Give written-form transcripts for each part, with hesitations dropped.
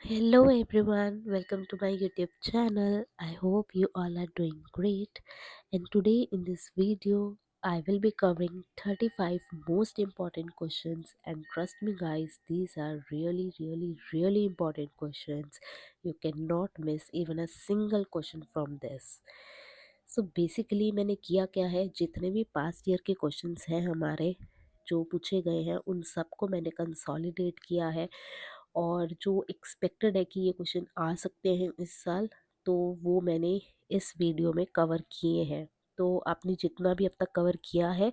Hello everyone, welcome to my YouTube channel. I hope you all are doing great. And today in this video, I will be covering 35 most important questions. And trust me, guys, these are really important questions. You cannot miss even a single question from this. So basically मैंने किया क्या है, जितने भी past year के questions हैं हमारे जो पूछे गए हैं उन सबको मैंने कंसोलिडेट किया है। और जो एक्सपेक्टेड है कि ये क्वेश्चन आ सकते हैं इस साल, तो वो मैंने इस वीडियो में कवर किए हैं। तो आपने जितना भी अब तक कवर किया है,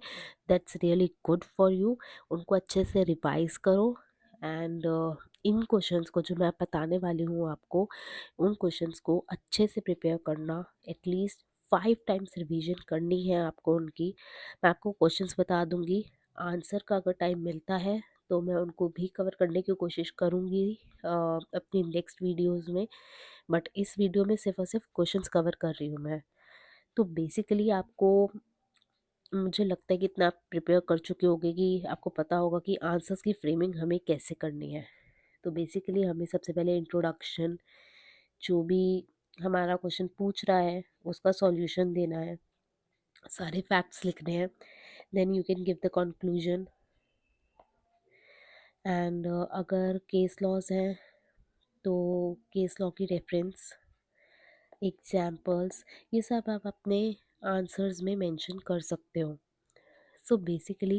that's really good for you. उनको अच्छे से रिवाइज करो। एंड इन क्वेश्चंस को जो मैं बताने वाली हूँ आपको, उन क्वेश्चंस को अच्छे से प्रिपेयर करना। एटलीस्ट 5 टाइम्स रिवीजन करनी है आपको उनकी। मैं आपको क्वेश्चंस बता दूंगी, आंसर का अगर टाइम मिलता है तो मैं उनको भी कवर करने की कोशिश करूँगी अपनी नेक्स्ट वीडियोस में। बट इस वीडियो में सिर्फ और सिर्फ क्वेश्चंस कवर कर रही हूँ मैं। तो बेसिकली आपको, मुझे लगता है कि इतना आप प्रिपेयर कर चुके होंगे कि आपको पता होगा कि आंसर्स की फ्रेमिंग हमें कैसे करनी है। तो बेसिकली हमें सबसे पहले इंट्रोडक्शन, जो भी हमारा क्वेश्चन पूछ रहा है उसका सॉल्यूशन देना है, सारे फैक्ट्स लिखने हैं। Then you can give the conclusion. And अगर केस लॉज हैं तो केस लॉ की रेफरेंस, एग्जाम्पल्स, ये सब आप अपने आंसर्स में मेंशन कर सकते हो। सो बेसिकली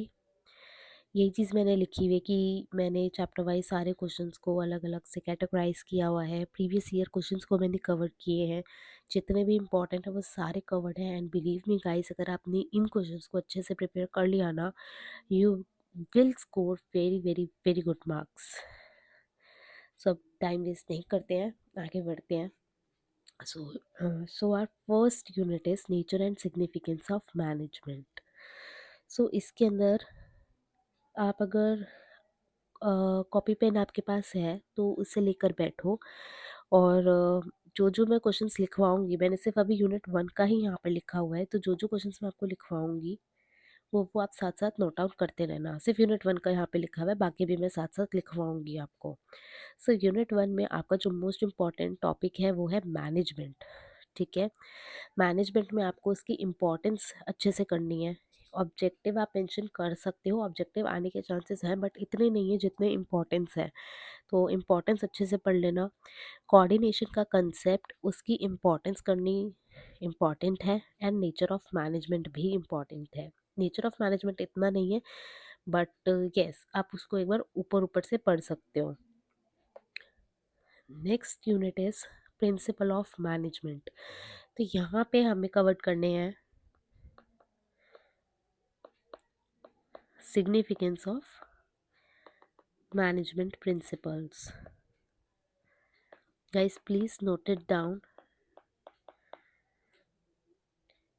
यही चीज़ मैंने लिखी हुई है कि मैंने चैप्टर वाइज सारे क्वेश्चंस को अलग अलग से कैटेगराइज किया हुआ है। प्रीवियस ईयर क्वेश्चंस को मैंने कवर किए हैं, जितने भी इंपॉर्टेंट है वो सारे कवर्ड हैं। एंड बिलीव मी गाइस, अगर आपने इन क्वेश्चंस को अच्छे से प्रिपेयर कर लिया ना, you will score very good marks. सब टाइम वेस्ट नहीं करते हैं, आगे बढ़ते हैं। So our first unit is nature and significance of management. So इसके अंदर आप अगर कॉपी पेन आपके पास है तो उसे लेकर बैठो। और जो जो मैं क्वेश्चंस लिखवाऊंगी, मैंने सिर्फ अभी यूनिट 1 का ही यहाँ पर लिखा हुआ है, तो जो जो क्वेश्चंस मैं आपको लिखवाऊंगी वो आप साथ साथ नोट आउट करते रहना। सिर्फ यूनिट 1 का यहाँ पे लिखा हुआ है, बाकी भी मैं साथ साथ लिखवाऊंगी आपको। सो यूनिट 1 में आपका जो मोस्ट इम्पॉर्टेंट टॉपिक है वो है मैनेजमेंट। ठीक है, मैनेजमेंट में आपको उसकी इम्पोर्टेंस अच्छे से करनी है। ऑब्जेक्टिव आप मेंशन कर सकते हो, ऑब्जेक्टिव आने के चांसेस हैं बट इतने नहीं है जितने इम्पोर्टेंस है। तो इम्पोर्टेंस अच्छे से पढ़ लेना। कोऑर्डिनेशन का कंसेप्ट, उसकी इम्पोर्टेंस करनी इम्पॉर्टेंट है। एंड नेचर ऑफ मैनेजमेंट भी इम्पॉर्टेंट है। नेचर ऑफ मैनेजमेंट इतना नहीं है, बट यस आप उसको एक बार ऊपर ऊपर से पढ़ सकते हो। Next unit is principle of management. तो यहाँ पे हमें कवर करने हैं significance of management principles. Guys please note it down.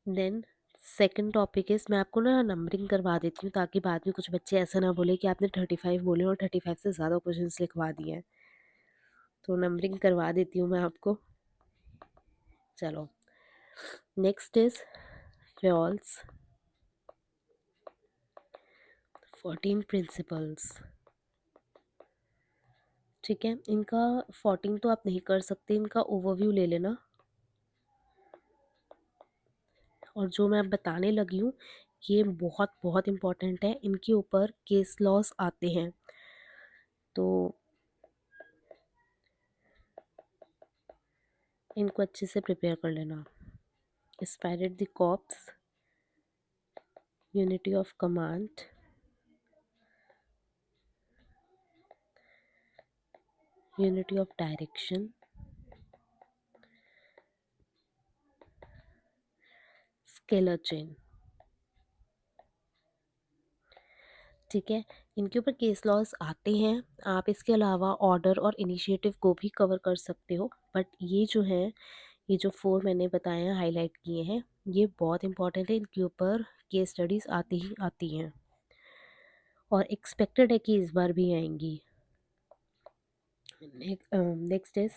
Then second topic is, मैं आपको ना नंबरिंग करवा देती हूँ ताकि बाद में कुछ बच्चे ऐसा ना बोले कि आपने 35 बोले और 35 से ज़्यादा क्वेश्चन लिखवा दिए हैं। तो नंबरिंग करवा देती हूँ मैं आपको। चलो, नेक्स्ट इज फ्यूल्स, 14 प्रिंसिपल्स। ठीक है, इनका 14 तो आप नहीं कर सकते, इनका ओवरव्यू ले लेना। और जो मैं अब बताने लगी हूँ ये बहुत बहुत इम्पोर्टेंट है, इनके ऊपर केस लॉस आते हैं। तो इनको अच्छे से प्रिपेयर कर लेना। Esprit de corps, unity of command, unity of direction, scalar chain. ठीक है, इनके ऊपर केस लॉस आते हैं। आप इसके अलावा ऑर्डर और इनिशिएटिव को भी कवर कर सकते हो, बट ये जो है, ये जो 4 मैंने बताए हैं, हाईलाइट किए हैं, ये बहुत इंपॉर्टेंट है। इनके ऊपर केस स्टडीज आती ही आती हैं और एक्सपेक्टेड है कि इस बार भी आएंगी। Next is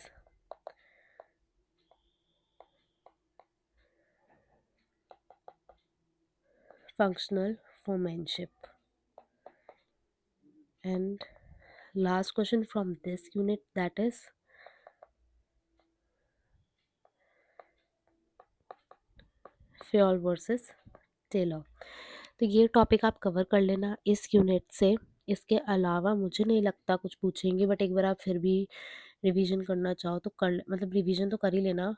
functional foremanship. And last question from this unit, that is Fayol versus Taylor. तो ये टॉपिक आप कवर कर लेना इस यूनिट से। इसके अलावा मुझे नहीं लगता कुछ पूछेंगे, बट एक बार आप फिर भी रिवीजन करना चाहो तो मतलब रिवीजन तो कर ही लेना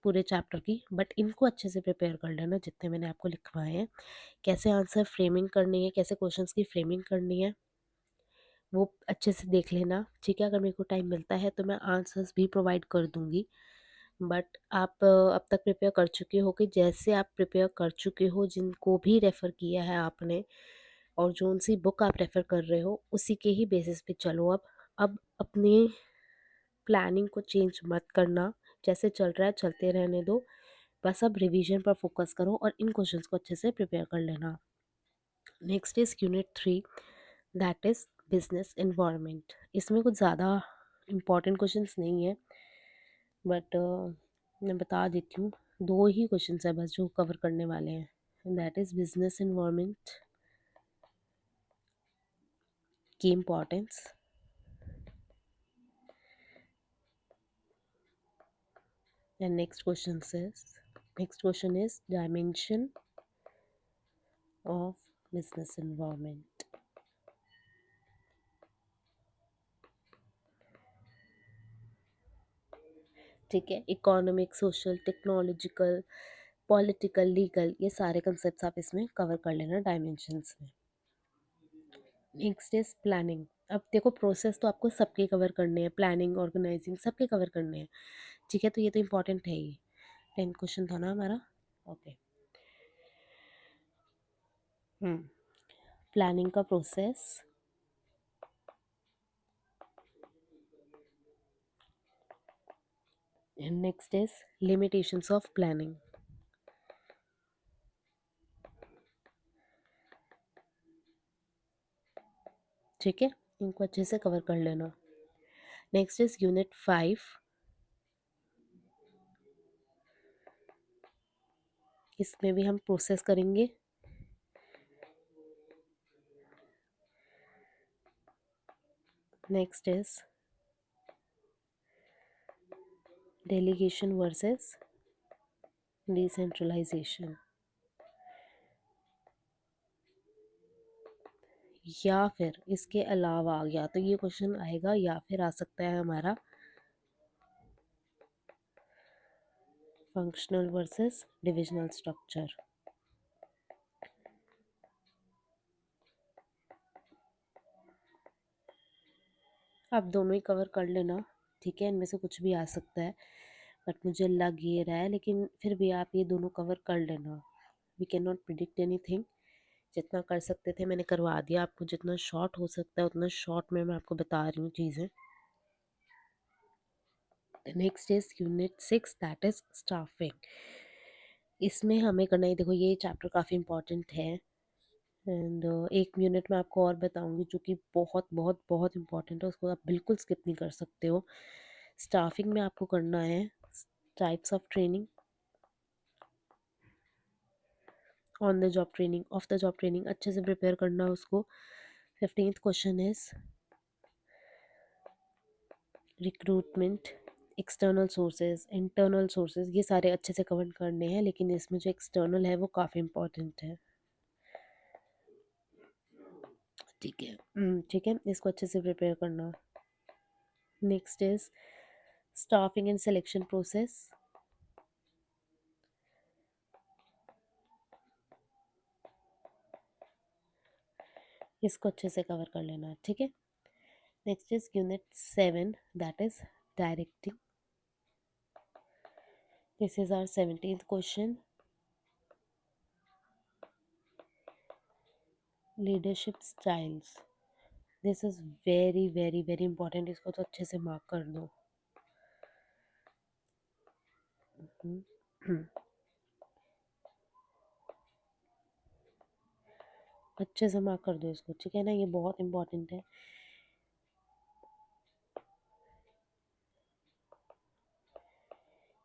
पूरे चैप्टर की, बट इनको अच्छे से प्रिपेयर कर लेना जितने मैंने आपको लिखवाए हैं। कैसे आंसर फ्रेमिंग करनी है, कैसे क्वेश्चंस की फ्रेमिंग करनी है, वो अच्छे से देख लेना, ठीक है। अगर मेरे को टाइम मिलता है तो मैं आंसर्स भी प्रोवाइड कर दूंगी, बट आप अब तक प्रिपेयर कर चुके हो कि जैसे आप प्रिपेयर कर चुके हो, जिनको भी रेफ़र किया है आपने और जो सी बुक आप रेफ़र कर रहे हो उसी के ही बेसिस पे चलो। अब अपनी प्लानिंग को चेंज मत करना, जैसे चल रहा है चलते रहने दो। बस अब रिवीजन पर फोकस करो और इन क्वेश्चंस को अच्छे से प्रिपेयर कर लेना। Next is unit 3, that is business environment. इसमें कुछ ज़्यादा इम्पॉर्टेंट क्वेश्चंस नहीं है, बट मैं बता देती हूँ। दो ही क्वेश्चंस है बस जो कवर करने वाले हैं, दैट इज़ बिजनेस इन्वायरमेंट की importance, and next question is dimension of business environment. ठीक है, economic, social, technological, political, legal, ये सारे कंसेप्ट आप इसमें कवर कर लेना डायमेंशंस में। Next is planning. अब देखो प्रोसेस तो आपको सबके कवर करने हैं, प्लानिंग, ऑर्गेनाइजिंग सबके कवर करने हैं, ठीक है। तो ये तो इम्पोर्टेंट है ही। 10 क्वेश्चन था ना हमारा, ओके। प्लानिंग का process, and next is limitations of planning. ठीक है, इनको अच्छे से कवर कर लेना। नेक्स्ट इज यूनिट 5, इसमें भी हम प्रोसेस करेंगे। Next is delegation versus decentralisation, या फिर इसके अलावा या तो ये क्वेश्चन आएगा या फिर आ सकता है हमारा फंक्शनल वर्सेस डिविजनल स्ट्रक्चर। आप दोनों ही कवर कर लेना, ठीक है। इनमें से कुछ भी आ सकता है, बट मुझे लग ये रहा है, लेकिन फिर भी आप ये दोनों कवर कर लेना। We can not predict anything. जितना कर सकते थे मैंने करवा दिया आपको, जितना शॉर्ट हो सकता है उतना शॉर्ट में मैं आपको बता रही हूँ चीज़ें। Next is unit 6, that is staffing. इसमें हमें करना है, देखो ये चैप्टर काफ़ी इंपॉर्टेंट है, एंड एक यूनिट में आपको और बताऊंगी जो कि बहुत बहुत बहुत इंपॉर्टेंट है, उसको आप बिल्कुल स्किप नहीं कर सकते हो। स्टाफिंग में आपको करना है types of training, on the job training, of the job training, अच्छे से प्रिपेयर करना उसको। 15th question is recruitment, external sources, internal sources, ये सारे अच्छे से कवर करने हैं, लेकिन इसमें जो एक्सटर्नल है वो काफ़ी इंपॉर्टेंट है, ठीक है। ठीक है, इसको अच्छे से प्रिपेयर करना। Next is staffing and selection process, इसको अच्छे से कवर कर लेना, ठीक है। Next is unit 7, that is directing. This is our 17th question. Leadership styles, this is very very very important, इसको तो अच्छे से मार्क कर दो। अच्छे से मार्क कर दो इसको, ठीक है ना, ये बहुत इंपॉर्टेंट है।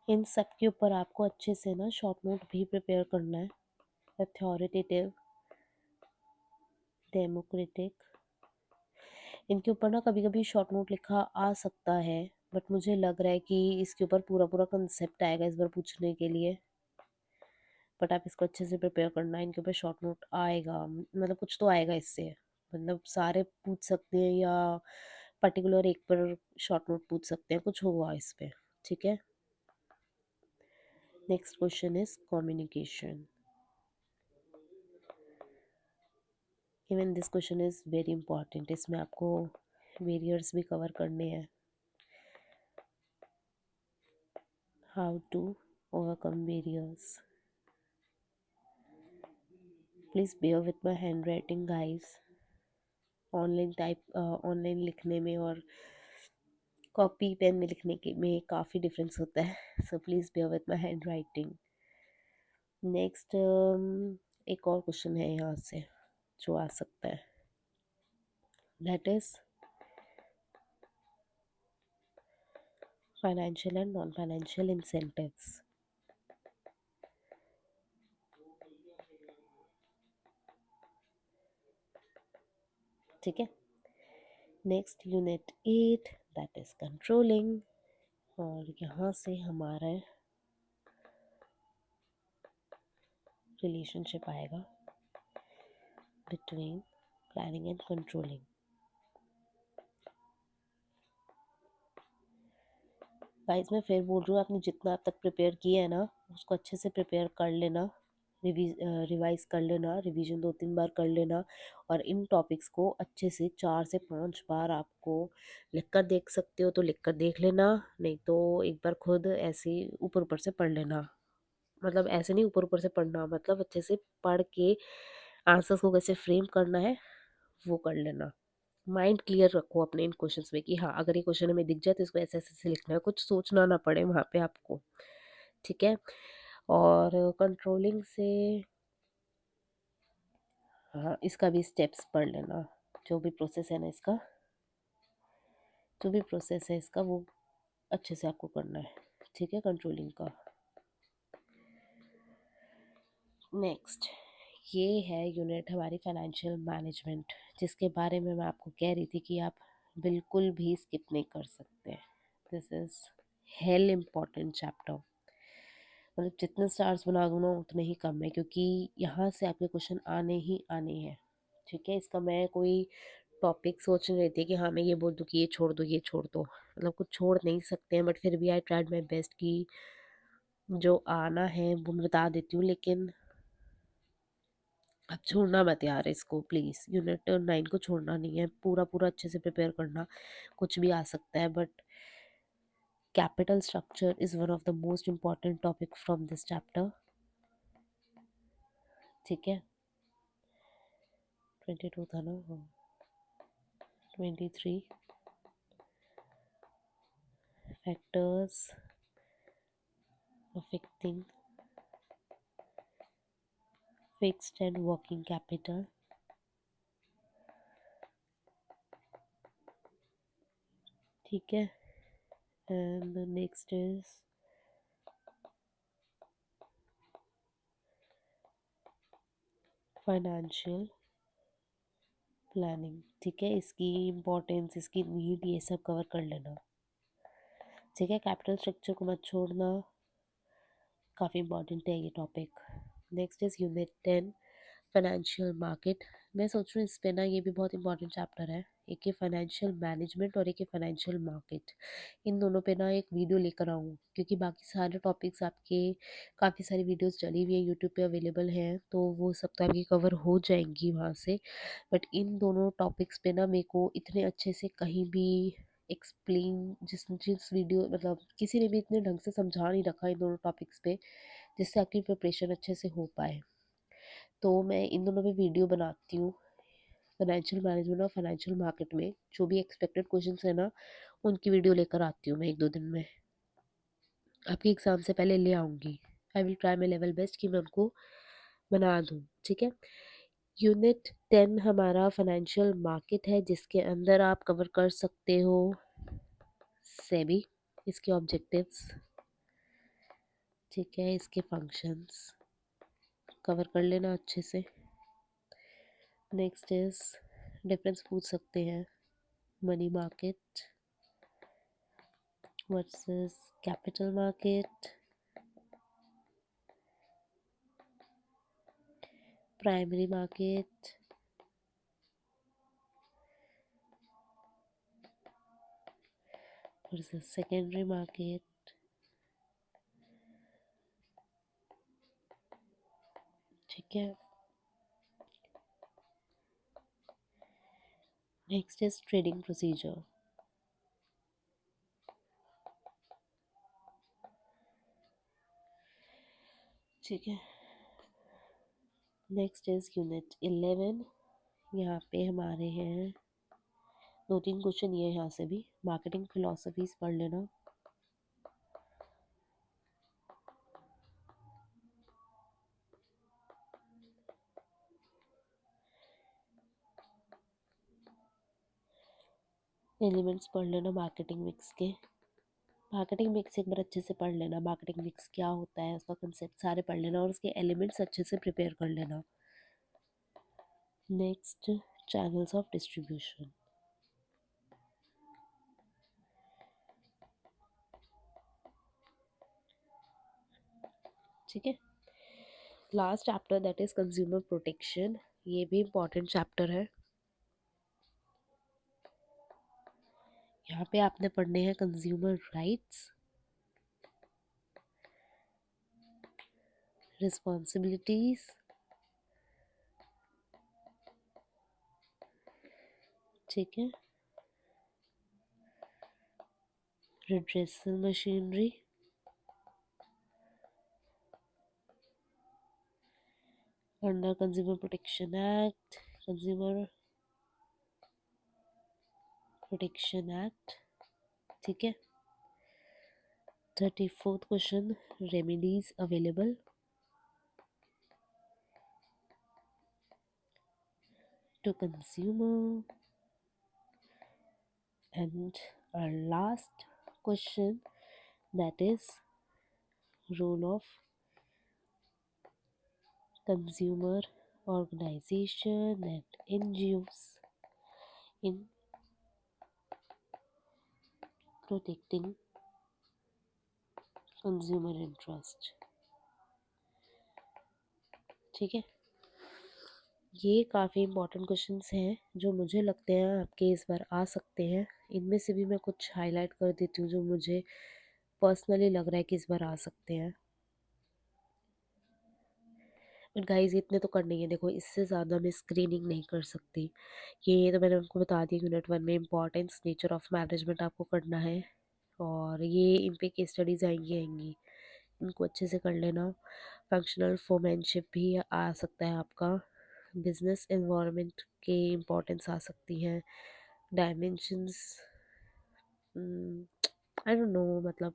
इन सब के ऊपर आपको अच्छे से ना शॉर्ट नोट भी प्रिपेयर करना है। अथॉरिटेटिव, डेमोक्रेटिक, इनके ऊपर ना कभी कभी शॉर्ट नोट लिखा आ सकता है, बट मुझे लग रहा है कि इसके ऊपर पूरा पूरा कंसेप्ट आएगा इस बार पूछने के लिए। बट आप इसको अच्छे से प्रिपेयर करना, इनके ऊपर शॉर्ट नोट आएगा, मतलब कुछ तो आएगा इससे, मतलब सारे पूछ सकते हैं या पर्टिकुलर एक पर शॉर्ट नोट पूछ सकते हैं, कुछ होगा इस पे। ठीक है, next question is communication. Even this question is very important, इसमें आपको वेरियर्स भी कवर करने हैं। How to overcome barriers. Please bear with my handwriting guys. Online लिखने में और कॉपी पेन में लिखने के में काफ़ी डिफरेंस होता है, so please bear with my handwriting. Next एक और क्वेश्चन है यहाँ से जो आ सकता है, that is financial and non financial incentives. ठीक है, next unit 8 that is controlling, और यहाँ से हमारा रिलेशनशिप आएगा between planning and controlling. Guys मैं फिर बोल रही हूँ, आपने जितना अब तक प्रिपेयर किया है ना उसको अच्छे से प्रिपेयर कर लेना, रिवाइज कर लेना, रिवीजन 2-3 बार कर लेना, और इन टॉपिक्स को अच्छे से 4 से 5 बार आपको लिख कर देख सकते हो तो लिख कर देख लेना, नहीं तो एक बार खुद ऐसे ऊपर ऊपर से पढ़ लेना, मतलब ऐसे नहीं ऊपर ऊपर से पढ़ना, मतलब अच्छे से पढ़ के आंसर्स को कैसे फ्रेम करना है वो कर लेना। माइंड क्लियर रखो अपने इन क्वेश्चंस में कि हाँ अगर ये क्वेश्चन हमें दिख जाए तो इसको ऐसे ऐसे लिखना है, कुछ सोचना ना पड़े वहाँ पे आपको। ठीक है, और कंट्रोलिंग से हाँ इसका भी स्टेप्स पढ़ लेना, जो भी प्रोसेस है ना इसका, जो भी प्रोसेस है इसका वो अच्छे से आपको करना है। ठीक है, कंट्रोलिंग का। नेक्स्ट ये है यूनिट हमारी फाइनेंशियल मैनेजमेंट, जिसके बारे में मैं आपको कह रही थी कि आप बिल्कुल भी स्किप नहीं कर सकते। This is hello important chapter, मतलब जितने स्टार्स बना दूँ ना उतने ही कम है, क्योंकि यहाँ से आपके क्वेश्चन आने ही आने हैं। ठीक है, इसका मैं कोई टॉपिक सोच नहीं रही थी कि हाँ मैं ये बोल दूँ कि ये छोड़ दो ये छोड़ दो, मतलब कुछ छोड़ नहीं सकते हैं, बट फिर भी आई ट्राइड माई बेस्ट कि जो आना है वो मैं बता देती हूँ, लेकिन अब छोड़ना मत यार इसको प्लीज़, यूनिट 9 को छोड़ना नहीं है, पूरा पूरा अच्छे से प्रिपेयर करना, कुछ भी आ सकता है, but capital structure is one of the most important topic from this chapter. ठीक है, 22 था ना, हाँ 23 factors affecting fixed and working capital। ठीक है, and next is financial planning. ठीक है, इसकी इम्पोर्टेंस, इसकी नीड, ये सब कवर कर लेना। ठीक है, कैपिटल स्ट्रक्चर को मत छोड़ना, काफ़ी इंपॉर्टेंट है ये topic. Next is unit 10 financial market. मैं सोच रही हूँ इस पे ना ये भी बहुत इंपॉर्टेंट चैप्टर है, एक है फाइनेंशियल मैनेजमेंट और एक है फाइनेंशियल मार्केट, इन दोनों पे ना एक वीडियो लेकर आऊँ, क्योंकि बाकी सारे टॉपिक्स आपके काफ़ी सारी वीडियोस चली हुई है यूट्यूब पे अवेलेबल हैं, तो वो सब तो आपकी कवर हो जाएंगी वहाँ से, बट इन दोनों टॉपिक्स पे ना मेरे को इतने अच्छे से कहीं भी एक्सप्लेन जिस जिस वीडियो मतलब किसी ने भी इतने ढंग से समझा नहीं रखा इन दोनों टॉपिक्स पे, जिससे आपकी प्रिपरेशन अच्छे से हो पाए, तो मैं इन दोनों पे वीडियो बनाती हूँ, फाइनेंशियल मैनेजमेंट और फाइनेंशियल मार्केट में जो भी एक्सपेक्टेड क्वेश्चंस है ना उनकी वीडियो लेकर आती हूँ मैं 1-2 दिन में, आपके एग्ज़ाम से पहले ले आऊँगी। I will try my level best कि मैं उनको बना दूँ। ठीक है, यूनिट 10 हमारा फाइनेंशियल मार्केट है, जिसके अंदर आप कवर कर सकते हो सेबी, इसके ऑब्जेक्टिव्स, ठीक है, इसके फंक्शंस कवर कर लेना अच्छे से। नेक्स्ट इज डिफरेंस पूछ सकते हैं money market versus capital market, primary market versus secondary market. ठीक है, नेक्स्ट इज ट्रेडिंग प्रोसीजर. ठीक है, नेक्स्ट इज यूनिट 11. यहाँ पे हमारे हैं 2-3 क्वेश्चन ये यहाँ से भी. मार्केटिंग फिलोसफीज पढ़ लेना. एलिमेंट्स पढ़ लेना मार्केटिंग मिक्स के. मार्केटिंग मिक्स एक बार अच्छे से पढ़ लेना. मार्केटिंग मिक्स क्या होता है, उसका कंसेप्ट सारे पढ़ लेना और उसके एलिमेंट्स अच्छे से प्रिपेयर कर लेना. Next, channels of distribution. ठीक है, last chapter that is consumer protection. ये भी इम्पोर्टेंट चैप्टर है. यहाँ पे आपने पढ़ने हैं कंज्यूमर राइट्स, रिस्पॉन्सिबिलिटीज, ठीक है, redressal machinery, under consumer protection act, consumer protection act. ठीक है, 34th question, remedies available to consumer. And our last question, that is role of consumer organization and NGOs in protecting consumer interest. ठीक है, ये काफ़ी important questions हैं जो मुझे लगते हैं आपके इस बार आ सकते हैं. इनमें से भी मैं कुछ हाईलाइट कर देती हूँ जो मुझे पर्सनली लग रहा है कि इस बार आ सकते हैं. बट गाइज इतने तो करने ही है. देखो, इससे ज़्यादा मैं स्क्रीनिंग नहीं कर सकती. ये तो मैंने उनको बता दिया. यूनिट 1 में इंपॉर्टेंस नेचर ऑफ मैनेजमेंट आपको करना है और ये इन पे केस स्टडीज आएंगी. इनको अच्छे से कर लेना. फंक्शनल फोमेनशिप भी आ सकता है आपका. बिजनेस एनवायरनमेंट के इम्पोर्टेंस आ सकती हैं. डायमेंशंस, आई डोंट नो, मतलब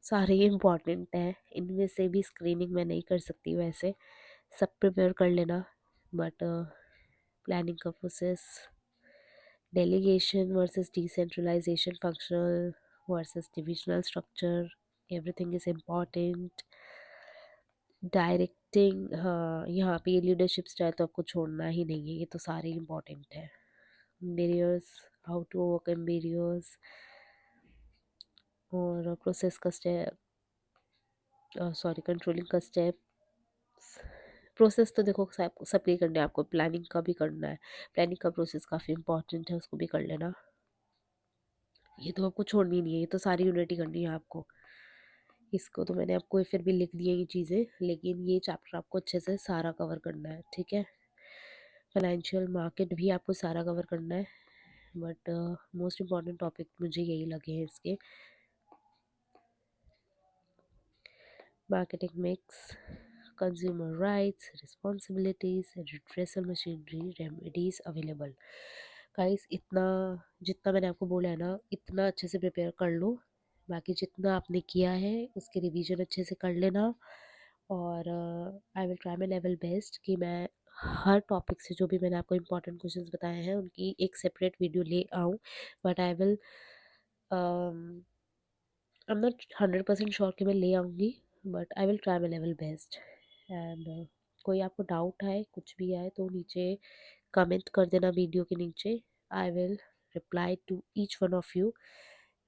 सारे ही इम्पॉर्टेंट हैं. इनमें से भी स्क्रीनिंग मैं नहीं कर सकती. वैसे सब प्रिपेयर कर लेना. बट प्लानिंग का process, delegation versus decentralization, functional versus divisional structure, everything is important. Directing, हाँ, यहाँ पे ये लीडरशिप स्टाइल तो आपको छोड़ना ही नहीं है. ये तो सारे इम्पोर्टेंट है. Barriers, how to overcome barriers और प्रोसेस का स्टेप, सॉरी, कंट्रोलिंग का स्टेप. प्रोसेस तो देखो सबके करना है. आपको प्लानिंग का भी करना है. प्लानिंग का प्रोसेस काफ़ी इंपॉर्टेंट है, उसको भी कर लेना. ये तो आपको छोड़नी नहीं है. ये तो सारी यूनिट ही करनी है आपको. इसको तो मैंने आपको फिर भी लिख दिया ये चीज़ें, लेकिन ये चैप्टर आपको अच्छे से सारा कवर करना है. ठीक है, फाइनेंशियल मार्केट भी आपको सारा कवर करना है. बट मोस्ट इम्पॉर्टेंट टॉपिक मुझे यही लगे हैं इसके. Marketing mix, consumer rights, responsibilities, redressal machinery, remedies available. Guys, इतना जितना मैंने आपको बोला है ना, इतना अच्छे से प्रिपेयर कर लो. बाकी जितना आपने किया है उसके रिवीजन अच्छे से कर लेना. और I will try my level best कि मैं हर टॉपिक से जो भी मैंने आपको इम्पोर्टेंट क्वेश्चंस बताए हैं उनकी एक सेपरेट वीडियो ले आऊँ. But I will, I am not 100% sure कि मैं ले आऊँगी. But I will try my level best. And कोई आपको डाउट आए, कुछ भी आए, तो नीचे कमेंट कर देना वीडियो के नीचे. I will reply to each one of you.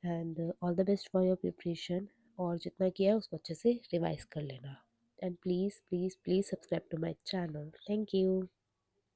And all the best for your preparation. और जितना किया है उसको अच्छे से रिवाइज कर लेना. and please subscribe to my channel. Thank you.